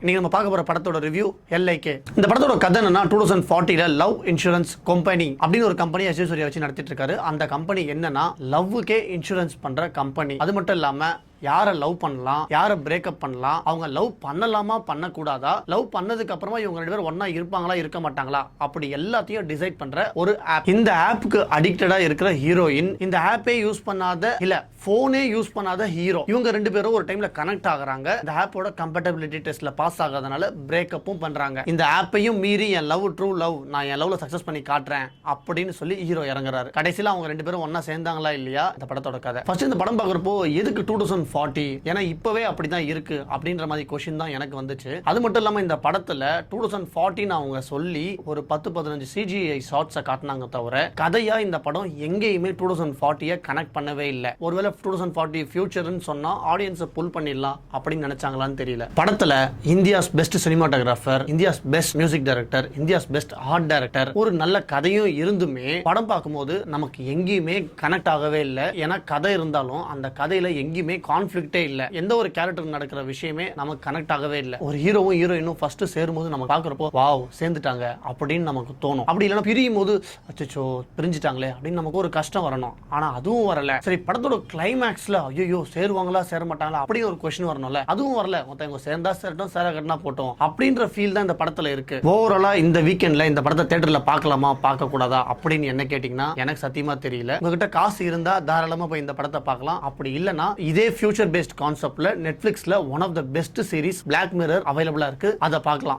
இன்னைக்கு நம்ம பார்க்க போற படத்தோட ரிவ்யூ எல்ஐகே. இந்த படத்தோட கதை என்னன்னா 2040ல லவ் இன்சூரன்ஸ் கம்பெனி அப்படின்னு ஒரு கம்பெனி அஜய் வச்சு நடத்திட்டு இருக்காரு. அந்த கம்பெனி என்னன்னா லவ்வுக்கே இன்சூரன்ஸ் பண்ற கம்பெனி. அது மட்டும் இல்லாம யாரை லவ் பண்ணலாம், யாரை பிரேக்கப் பண்ணலாம், அவங்க லவ் பண்ணலாமா பண்ணக்கூடாதா, லவ் பண்ணதுக்கு அப்புறமா இவங்க ரெண்டு பேரும் ஒன்னா இருப்பாங்களா இருக்க மாட்டாங்களா, அப்படி எல்லாத்தையும் டிசைட் பண்ற ஒரு ஆப். இந்த ஆப்புக்கு அடிக்டடா இருக்கிற ஹீரோயின், இந்த ஆப்பே யூஸ் பண்ணாத இல்ல போனே யூஸ் பண்ணாத ஹீரோ, இவங்க ரெண்டு பேரும் ஒரு டைம்ல கனெக்ட் ஆகுறாங்க. இந்த ஆப்போட கம்பேட்டபிலிட்டி டெஸ்ட்ல பாஸ் ஆகாதனால பிரேக்கப்பும் பண்றாங்க. இந்த ஆப்பையும் மீறி என் லவ் ட்ரூ லவ், நான் என் லவ்ல சக்சஸ் பண்ணி காட்டுறேன் அப்படின்னு சொல்லி ஹீரோ இறங்குறாரு. கடைசியில அவங்க ரெண்டு பேரும் ஒன்னா சேர்ந்தாங்களா இல்லையா, இந்த படத்தோட கதை. ஃபர்ஸ்ட் இந்த படம் பார்க்கறப்போ எதுக்கு 2040, ஏன்னா இப்பவே அப்படிதான் இருக்கு அப்படின்ற மாதிரி क्वेश्चन தான் எனக்கு வந்துச்சு. அது மட்டும் இல்லாம இந்த படத்துல 2040 அவங்க சொல்லி ஒரு 10-15 CGI ஷாட்ஸை காட்டினாங்க தவிர கதையா இந்த படம் எங்கேயுமே 2040 கனெக்ட் பண்ணவே இல்லை. ஒருவேளை 2040 ஃபியூச்சர்னு சொன்னா ஆடியன்ஸை புல் பண்ணிடலாம் அப்படின்னு நினைச்சாங்களான்னு தெரியல. படத்துல India's best cinematographer, India's best music director, India's best art director, ஒரு நல்ல கதையும் இருந்துமே படம் பார்க்கும்போது நமக்கு எங்கேயுமே கனெக்ட் ஆகவே இல்லை. ஏன்னா கதை இருந்தாலும் அந்த கதையில எங்கேயுமே கான்ஃபிளிக்டே இல்ல. எந்த ஒரு கேரக்டர் நடக்கிற விஷயமே நமக்கு கனெக்ட் ஆகவே இல்ல. ஒரு ஹீரோவும் ஹீரோயினும் ஃபர்ஸ்ட் சேரும்போது நம்ம பார்க்கறப்போ வாவ் சேர்ந்துட்டாங்க அப்படின்னு நமக்கு தோணும். அப்படி இல்லைன்னா பிரியும் போது அச்சோ பிரிஞ்சுட்டாங்களே அப்படின்னு நமக்கு ஒரு கஷ்டம் வரணும். ஆனா அதுவும் வரல. சரி படத்தோட கிளைமேக்ஸ்ல ஐயோ சேருவாங்களா சேர மாட்டாங்களா அப்படி ஒரு கொஸ்டின் வரணும்ல, அதுவும் வரல. மொத்தம் சேர்ந்தா சேரட்டும் சேர கட்டினா போட்டோம் அப்படின்ற ஃபீல் தான் இந்த படத்துல இருக்கு. ஓவராலா இந்த வீக்கெண்ட்ல இந்த படத்தை தியேட்டர்ல பார்க்கலாமா பார்க்க கூடாதா அப்படின்னு என்ன கேட்டீங்கன்னா எனக்கு சத்தியமா தெரியல. உங்ககிட்ட காசு இருந்தா தாராளமா போய் இந்த படத்தை பார்க்கலாம். அப்படி இல்லைன்னா இதே ஃபியூச்சர் பேஸ்ட் கான்செப்ட்ல நெட்ஃபிளிக்ஸ்ல one of the best series Black Mirror அவைலபிளா இருக்கு, அதை பார்க்கலாம்.